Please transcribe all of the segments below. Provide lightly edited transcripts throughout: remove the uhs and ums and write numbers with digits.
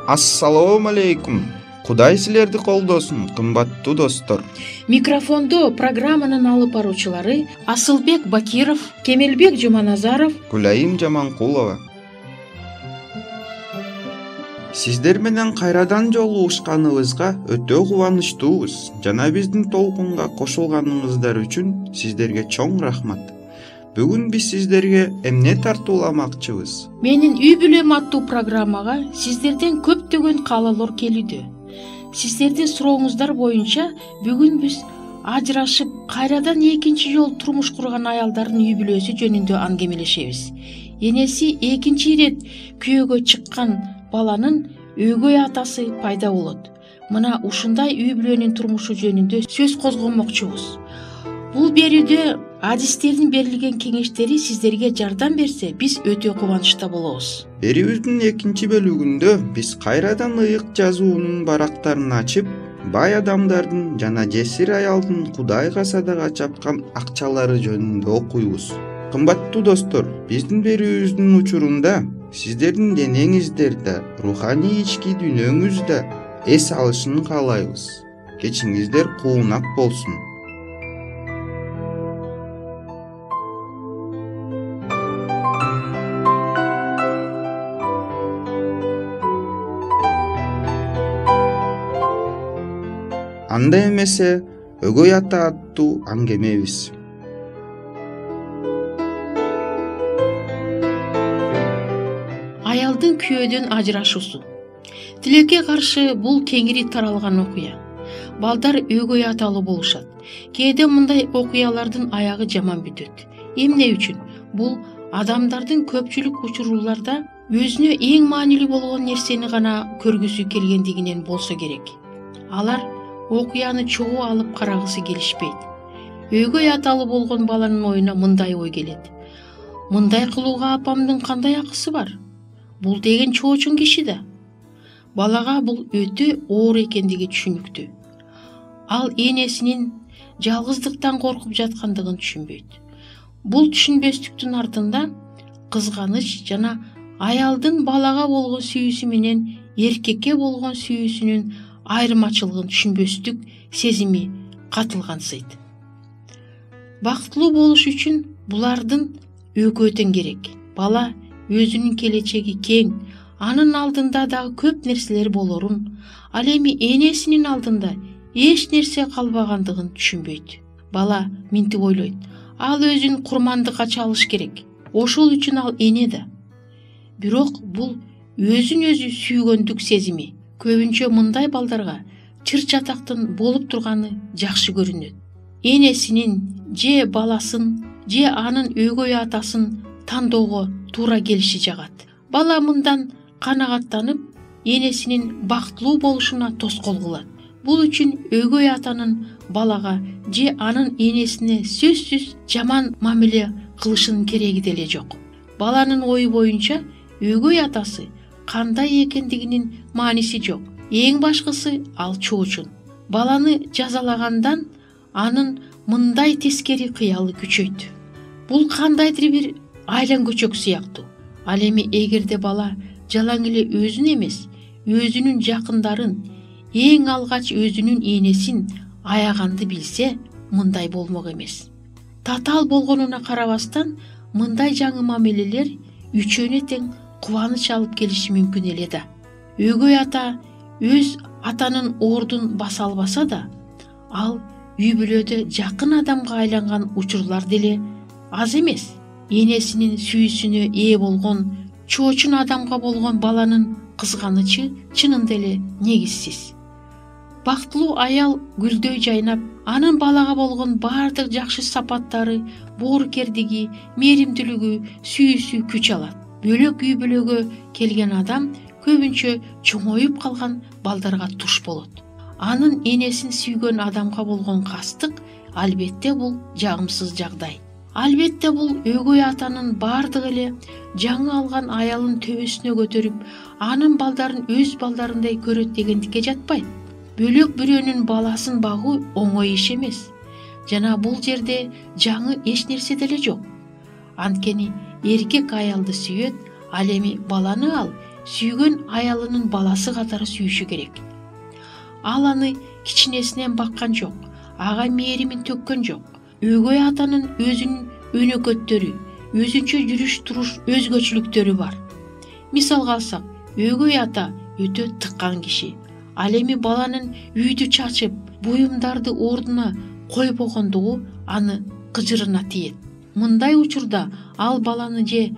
Assalamu алейкум. Кудай силерди колдосун, кымбаттуу достор. Микрофондо программанын алып баруучулары Асылбек Бакиров, Кемелбек Жуманазаров, Гүлайым Жаманкулова. Сиздер менен кайрадан жолугушканыбызга өтө кубанычтуубуз. Жана биздин толкунга кошулганыңыздар үчүн сиздерге чоң рахмат. Бүгүн биз сиздерге эмне тартууламакчыбыз? Менин үй бүлөм аттуу программага сиздерден көптөгөн каалоолор келүүдө. Сиздердин сурооңуздар боюнча бүгүн биз ажырашып, кайрадан экинчи жолу турмуш курган аялдардын үй бүлөсү жөнүндө аңгемелешебиз. Энеси экинчи ирет күйөөгө чыккан баланын өгөй атасы пайда болот. Мына ушундай үй бүлөнүн турмушу жөнүндө сөз козгомокчубуз. Бул берүүдө адистердин берилген кеңештери сиздерге жардам берсе, биз өтө кубанычта болобуз. Берүүбүздүн экинчи бөлүгүндө биз кайрадан ыйык жазуунун барактарын ачып, бай адамдардын жана жесир аялдын Кудайга садака чапкан акчалары жөнүндө окуйбуз. Кымбаттуу достор, биздин берүүбүздүн учурунда сиздердин денеңиздерде, руханий ички дүйнөңүздө эс алышын каалайбыз. Кечиңиздер куунак болсун. Анда эмесе өгөй ата аттуу аңгемебиз. Аялдын күйөөдөн ажырашуусу. Тилекке каршы бул кеңири таралган окуя. Балдар өгөй аталуу болушат. Кээде мындай окуялардын аягы жаман бүтөт. Эмне үчүн? Бул адамдардын көпчүлүк учурларда өзүнө эң маанилүү болгон нерсени гана көргүсү келгендигинен болсо керек. Алар окуяны чогуу алып карагысы келишпейт. Өгөй аталуу болгон баланын оюна мындай ой келет. Мындай кылууга апамдын кандай акысы бар? Бул деген чоочун киши да. Балага бул өтө оор экендиги түшүнүктүү. Ал энесинин жалгыздыктан коркуп жаткандыгын түшүнбөйт. Бул түшүнбөстүктүн артында кызганыч жана аялдын балага болгон сүйүүсү менен эркекке болгон сүйүүсүнүн айырмачылыгын түшүнбөстүк сезими катылгансыйт. Бактылуу болуш үчүн булардын экөө тең керек. Бала өзүнүн келечеги кең, анын алдында дагы көп нерселер болорун, ал эми энесинин алдында эч нерсе калбагандыгын түшүнбөйт. Бала минтип ойлойт. Ал өзүн курмандыкка чалыш керек. Ошол үчүн ал эне да. Бирок бул өзүн өзү сүйгөндүк сезими. Көбүнчө мындай балдарга чыр чатактын болуп турганы жакшы көрүнөт. Энесинин же баласын, же анын өгөй атасын тандоого туура келиши жагат. Бала мындан канагаттанып, энесинин бактылуу болушуна тоскоол кылат. Бул үчүн өгөй атанын балага же анын энесине сөзсүз жаман мамиле кылышынын кереги деле жок. Баланын ою боюнча өгөй атасы кандай экендигинин мааниси жок. Эң башкысы ал чоочун. Баланы жазалагандан анын мындай тескери кыялы күчөйт. Бул кандайдыр бир айлан көчөк сыяктуу. Ал эми эгерде бала жалаң эле өзүн эмес, өзүнүн жакындарын, эң алгач өзүнүн энесин аяганды билсе, мындай болмок эмес. Татаал болгонуна карабастан, мындай жаңы мамилелер үчөөнө тең кубаныч алып келиши мүмкүн эле да. Өгөй ата өз атанын ордун баса албаса да, ал үй бүлөдө жакын адамга айланган учурлар деле аз эмес. Энесинин сүйүүсүнө ээ болгон, чоочун адамга болгон баланын кызганычы чынында эле негизсиз. Бактылуу аял гүлдөй жайнап, анын балага болгон баардык жакшы сапаттары, боорукердиги, мээримдүүлүгү, сүйүүсү күч алат. Бөлөк үй бүлөгө келген адам көбүнчө чоңоюп калган балдарга туш болот. Анын энесин сүйгөн адамга болгон кастык албетте бул жагымсыз жагдай. Албетте бул өгөй атанын баардык эле жаңы алган аялын төбөсүнө көтөрүп, анын балдарын өз балдарындай көрөт дегендикке жатпайт. Бөлөк бирөөнүн баласын багуу оңой иш эмес. Жана бул жерде жаңы эч нерсе деле жок. Анткени эркек аялды сүйөт, ал эми баланы ал сүйгөн аялынын баласы катары сүйүшү керек. Ал аны кичинесинен баккан жок, ага мээримин төккөн жок. Өгөй атанын өзүнүн өнөкөттөрү, өзүнчө жүрүш туруш өзгөчөлүктөрү бар. Мисалга алсак, өгөй ата өтө тыккан киши. Ал эми баланын үйдү чачып, буюмдарды ордуна койбогондугу аны кыжырына тиет. Мындай учурда ал баланы же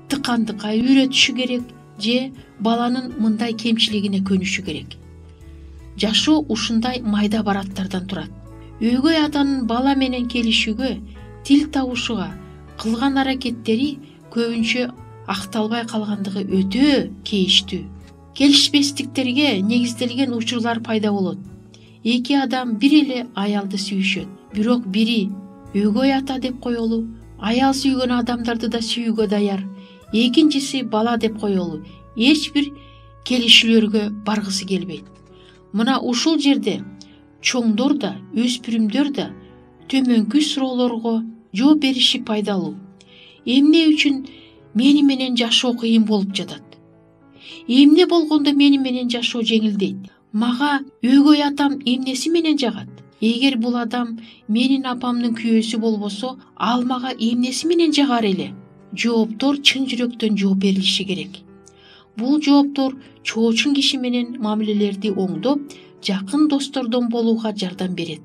тыккандыкка үйрөтүшү керек, же баланын мындай кемчилигине көнүшү керек. Жашоо ушундай майда бараттардан турат. Өгөй атанын бала менен келишүүгө, тил табышууга кылган аракеттери көбүнчө акталбай калгандыгы өтө кейиштүү. Келишпестиктерге негизделген учурлар пайда болот. Эки адам бир эле аялды сүйүшөт, бирок бири өгөй ата деп коелу, аял сүйгөн адамдарды да сүйүүгө даяр. Экинчиси бала деп коелу, эч бир келишүүлөргө баргысы келбейт. Мына ушул жерде чоңдор да, өспүрүмдөр да төмөнкү суроолорго жооп бериши пайдалуу. Эмне үчүн мени менен жашоо кыйын болуп жатат? Эмне болгондо мени менен жашоо жеңилдейт? Мага өгөй атам эмнеси менен жагат? Эгер бул адам менин апамдын күйөөсү болбосо, ал мага эмнеси менен жагар эле? Жооптор чын жүрөктөн жооп берилиши керек. Бул жооптор чоочун киши менен мамилелерди оңдоп, жакын достордон болууга жардам берет.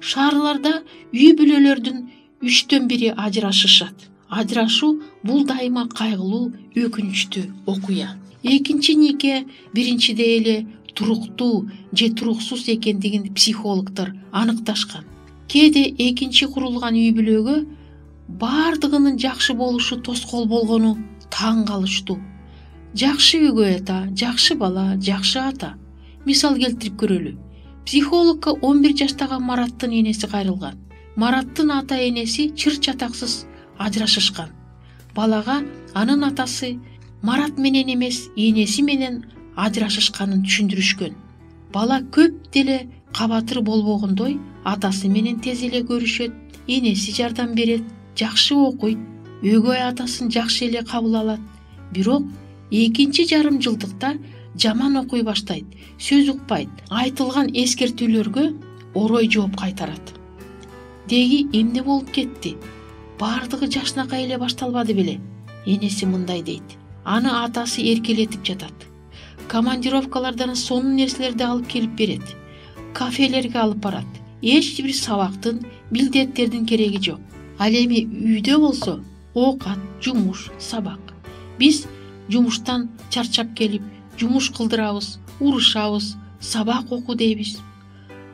Шаарларда үй бүлөлөрдүн 3төн 1 ажырашышат. Ажырашуу бул дайыма кайгылуу, өкүнүчтүү окуя. Экинчи нике биринчидей эле туруктуу же туруксуз экендигин психологдор аныкташкан. Кээде экинчи курулган үй бүлөгө бардыгынын жакшы болушу тоскоол болгону таң калыштуу. Жакшы өгөй ата, жакшы бала, жакшы ата. Мисал келтирип көрөлү. Психологко 11 жаштагы Мараттын энеси кайрылган. Мараттын ата энеси чыр чатаксыз ажырашышкан. Балага анын атасы Марат менен эмес, энеси менен ажырашышканын түшүндүрүшкөн. Бала көп деле кабатыр болбогондой, атасы менен тез эле көрүшөт, энеси жардам берет, жакшы окуйт, өгөй атасын жакшы эле кабыл алат. Бирок экинчи жарым жылдыкта жаман окуй баштайт, сөз укпайт, айтылган эскертүүлөргө орой жооп кайтарат. Деги эмне болуп кетти? Бардыгы жашынакай эле башталбады беле? Энеси мындай дейт. Аны атасы эркелетип жатат. Командировкалардан сонун нерселерди алып келип берет. Кафелерге алып барат. Эч бир сабактын, билдеттердин кереги жок. Ал эми үйдө болсо, оокат, жумуш, сабак. Биз жумуштан чарчап келип, жумуш кылдырабыз, урушабыз, сабак оку дейбиз.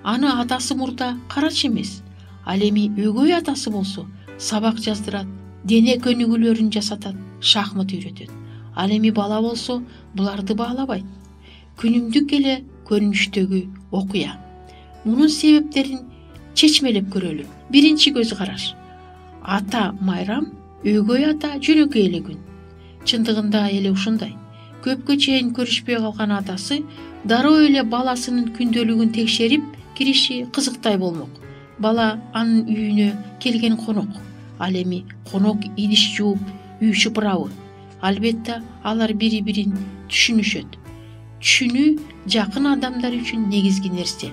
Аны атасы мурда карач эмес. Ал эми өгөй атасы болсо, сабак жаздырат, дене көнүгүүлөрүн жасатат, шахмат үйрөтөт. Ал эми бала болсо, буларды баалабайт. Күнүмдүк эле көрүнүштөгү окуя. Мунун себептерин чечмелеп көрөлү. Биринчи көз караш. Ата майрам, өгөй ата жөнөкөй эле күн. Чындыгында эле ушундай. Көпкө чейин көрүшпөй калган атасы дароо эле баласынын күндөлүгүн текшерип кириши кызыктай болмок. Бала анын үйүнө келген конок. Ал эми конок идиш жууп, үй шыпырабы? Албетте алар бири-бирин түшүнүшөт. Түшүнүү жакын адамдар үчүн негизги нерсе.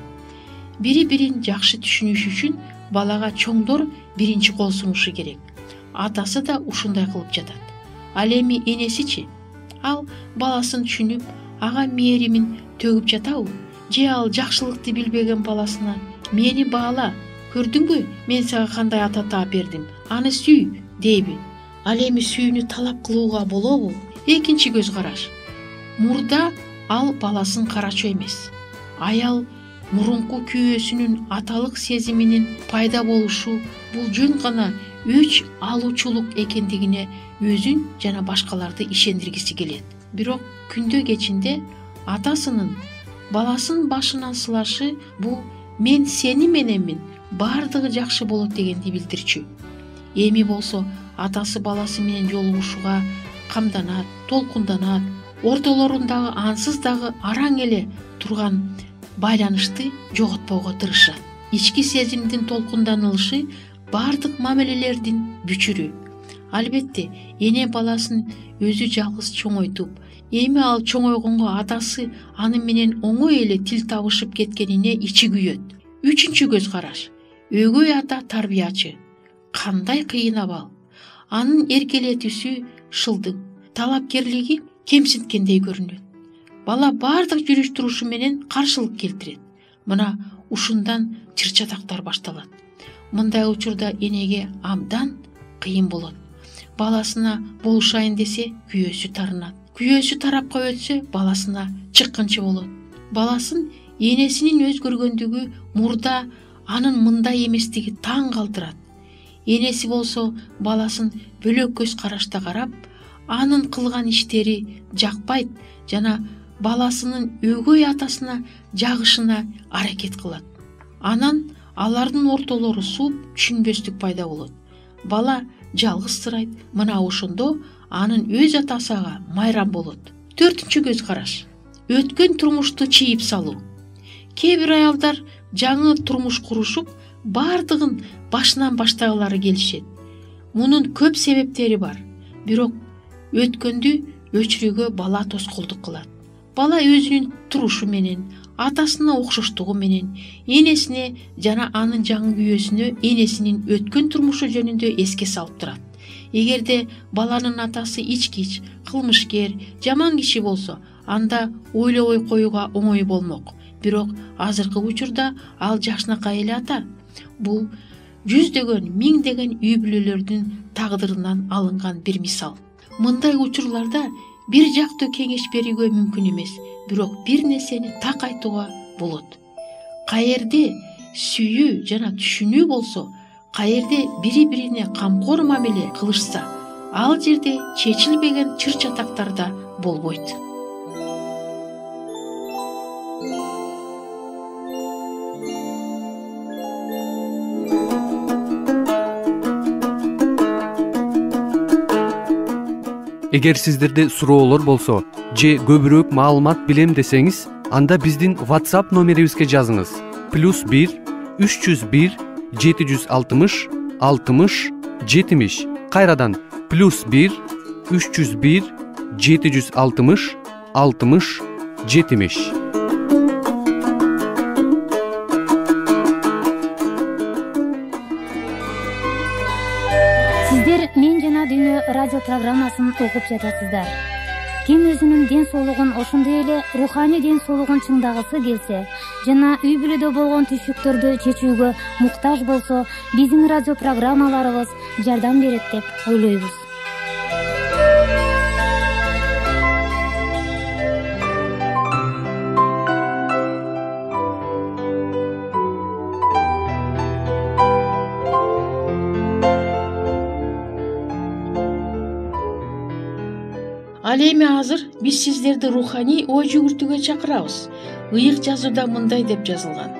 Бири-бирин жакшы түшүнүш үчүн балага чоңдор биринчи кол сунушу керек. Атасы да ушундай кылып жатат. Ал эми энесичи? Ал баласын түшүнүп, ага мээримин төгүп жатабы? Же ал жакшылыкты билбеген баласына мени баала, көрдүңбү, мен сага кандай ата таап бердим, аны сүй дейби? Ал эми сүйүүнү талап кылууга болобу? Экинчи көз караш. Мурда ал баласын карачу эмес. Аял мурунку күйөөсүнүн аталык сезиминин пайда болушу бул жөн гана өч алуучулук экендигине өзүн жана башкаларды ишендиргиси келет. Бирок күндө кечинде атасынын баласын башынан сылашы бул мен сени мененмин, бардыгы жакшы болот дегенди билдирчү. Эми болсо атасы баласы менен жолугушууга камданат, толкунданат, ортолорундагы ансыз дагы араң эле турган байланышты жоготпоого тырышат. Ички сезимдин толкунданылышы бардык мамилелердин бүчүрү. Албетте, эне баласын өзү жалгыз чоңойтуп, эми ал чоңойгонго атасы аны менен оңой эле тил табышып кеткенине ичи күйөт. Үчүнчү көз караш. Өгөй ата тарбиячы. Кандай кыйын абал. Анын эркелетүүсү шылдың, талапкерлиги кемсинткендей көрүнөт. Бала бардык жүрүш турушу менен каршылык келтирет. Мына ушундан чыр-чатактар башталат. Мындай учурда энеге абдан кыйын болот. Баласына болушайын десе күйөөсү тарынат. Күйөөсү тарапка өтсө баласына чыккынчы болот. Баласын энесинин өзгөргөндүгү мурда анын мындай эместиги таң калтырат. Энеси болсо баласын бөлөк көз карашта карап, анын кылган иштери жакпайт жана баласынын өгөй атасына жагышына аракет кылат. Анан алардын ортолору сууп, түшүнбөстүк пайда болот. Бала жалгызсырайт. Мына ошондо анын өз атасы ага майрам болот. Төртүнчү көз караш. Өткөн турмушту чийип салуу. Кээ бир аялдар жаңы турмуш курушуп, бардыгын башынан баштагылары келишет. Мунун көп себептери бар. Бирок өткөндү өчүрүүгө бала тоскоолдук кылат. Бала өзүнүн турушу менен, атасына окшоштугу менен, энесине жана анын жаңы күйөөсүнө энесинин өткөн турмушу жөнүндө эске салып турат. Эгерде баланын атасы ичкич, кылмышкер, жаман киши болсо, анда ойлобой коюуга оңой болмок. Бирок азыркы учурда ал жакшынакай эле ата. Бул жүздөгөн, миңдеген үй бүлөлөрдүн тагдырынан алынган бир мисал. Мындай учурларда бир жактуу кеңеш берүүгө мүмкүн эмес, бирок бир нерсени так айтууга болот. Каерде сүйүү жана түшүнүү болсо, каерде бири-бирине камкор мамиле кылышса, ал жерде чечилбеген чыр-чатактар да болбойт. Эгер сиздерде суроолор болсо же көбүрөөк маалымат билем десеңиз, анда биздин WhatsApp номерибизге жазыңыз. +1 301 760 60 70. Кайрадан +1 301 760 60 70. Сиздер Мен жана Дүйнө радио программасын угуп жатасыздар. Ким өзүнүн ден соолугун, ошондой эле руханий ден соолугун чыңдагысы келсе жана үй бүлөдө болгон түйшүктөрдү чечүүгө муктаж болсо, биздин радио программаларыбыз жардам берет деп ойлойбуз. Ал эми азыр биз сиздерди руханий ой жүгүртүүгө чакырабыз. Ыйык жазууда мындай деп жазылган: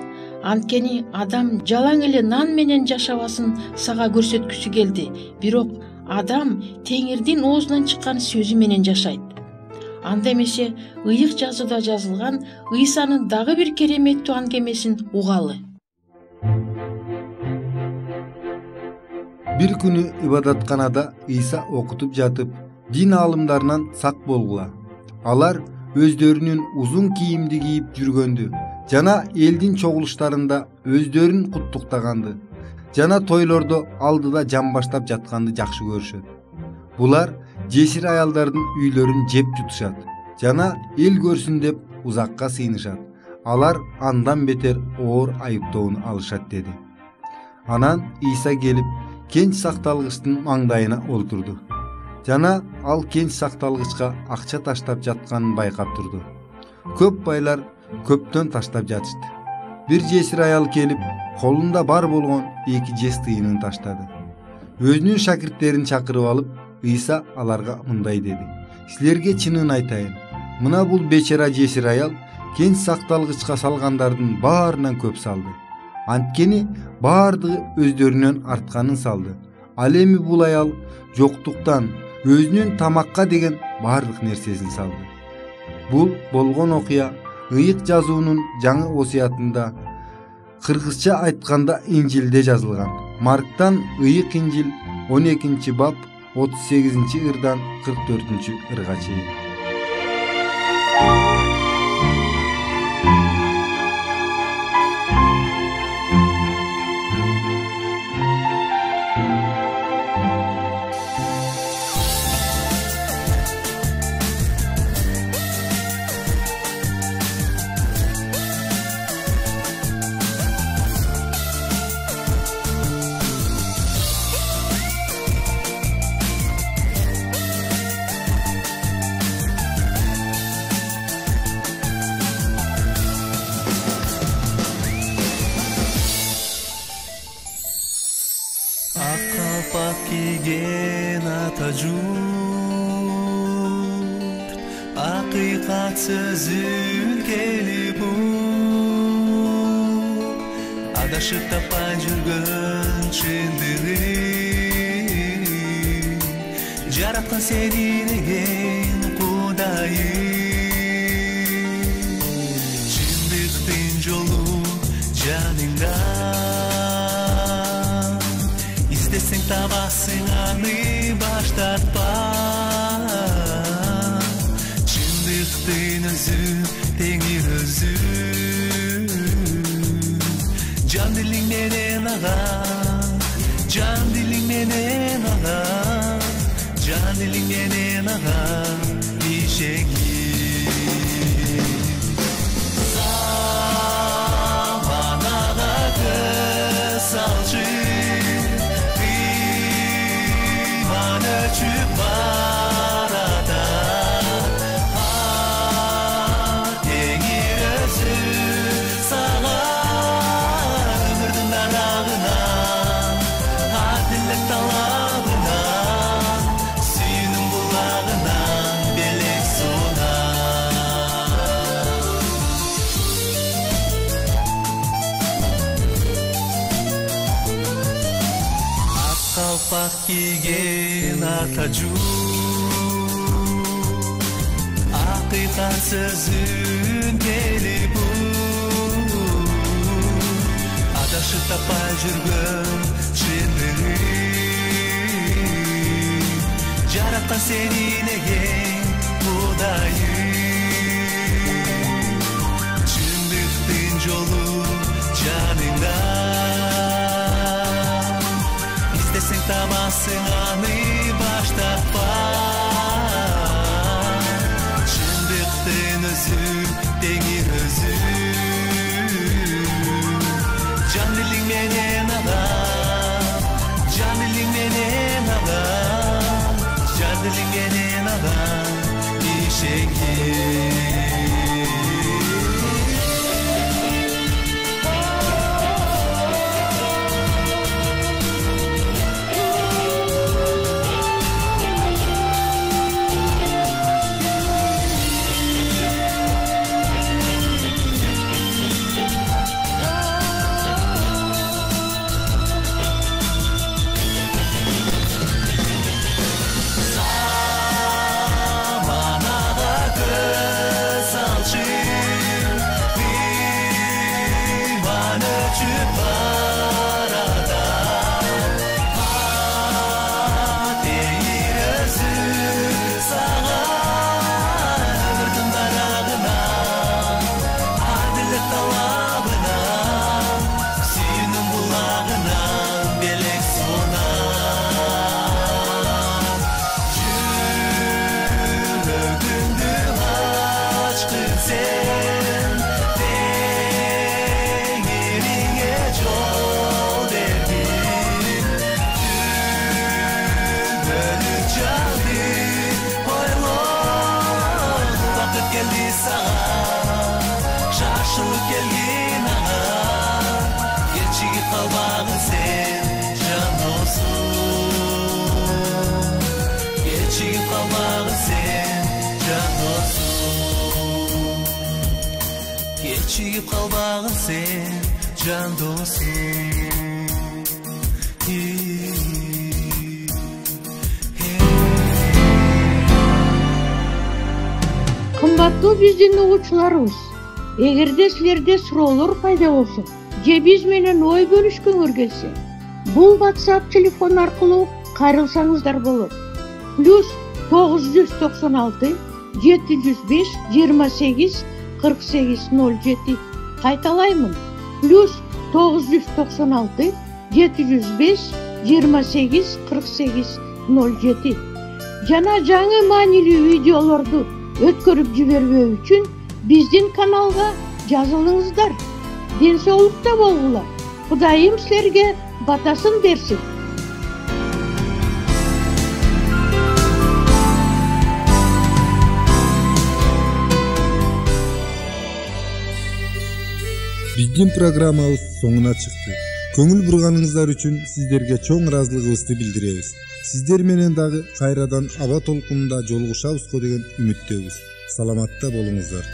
анткени адам жалаң эле нан менен жашабасын сага көрсөткүсү келди, бирок адам Теңирдин оозунан чыккан сөзү менен жашайт. Анда эмесе ыйык жазууда жазылган Ыйсанын дагы бир кереметтүү аңгемесин угалы. Бир күнү ибадатканада Ыйса окутуп жатып, дин аалымдарынан сак болгула. Алар өздөрүнүн узун кийимди кийип жүргөндү жана элдин чогулуштарында өздөрүн куттуктаганды жана тойлордо алдыда жам баштап жатканды жакшы көрүшөт. Булар жесир аялдардын үйлөрүн жеп жутушат жана эл көрсүн деп узакка сыйнышат. Алар андан бетер оор айыптоону алышат деди. Анан Ыйса келип кенч сакталгычтын маңдайына олтурду жана ал кенч сакталгычка акча таштап жатканын байкап турду. Көп байлар көптөн таштап жатышты. Бир жесир аял келип, колунда бар болгон 2 жес тыйынын таштады. Өзүнүн шакирттерин чакырып алып, Ыйса аларга мындай деди: силерге чынын айтайын, мына бул бечара жесир аял кенч сакталгычка салгандардын баарынан көп салды. Анткени баардыгы өздөрүнөн артканын салды. Ал эми бул аял жоктуктан өзүнүн тамакка деген баардык нерсесин салды. Бул болгон окуя ыйык жазуунун жаңы осуятында, кыргызча айтканда Инжилде жазылган. Марктан ыйык Инжил 12 бап 38-ырдан 44-ырга чейин. Kiygen ata jurt Hakikat sözün kelip Adashıp tapay jürgön çindigin Jaratkan senin egen Kudayın Çindiktin jolu janingdan İsteseng tabasın anı başlatpa Çindiktin özü, tengir özü Can dilin menen ağa Can dilin menen ağa Can dilin menen ağa İşengin Zamanağa kısalcı Ölçüp barada Dengir özü Sağa ömürdün darağına Adillik talabına Suyunun bulağına Belek sona Ak kalpak kiygen ata jurt Hakikat sözün kelip Adashıp tapay jürgön çindigin Jaratkan senin egen Kudayın Çindiktin jolu janingdan İsteseng tabasın anı başlatpa Çindiktin özü, tengir özü Can dilin menen ağa Can dilin menen ağa Can dilin menen ağa İşengin Geçip kalbağın sen can dostum Кымбаттуу биздин угуучуларыбыз, эгерде силерде суроолор пайда болсо же биз менен ой бөлүшкүңөр келсе, бул WhatsApp телефон аркылуу кайрылсаңыздар болот. +996 705 28 48 07. Кайталаймын. +996 705 28 48 07. Жана жаңы маанилүү видеолорду өткөрүп жибербөө үчүн биздин каналга жазылыңыздар. Ден соолукта болгула. Кудайым силерге батасын берсин. Биздин программабыз соңуна чыкты. Көңүл бурганыңыздар үчүн сиздерге чоң ыраазылыгыбызды билдиребиз. Сиздер менен дагы кайрадан аба толкунунда жолугушабызго деген үмүттөбүз. Саламатта болуңуздар.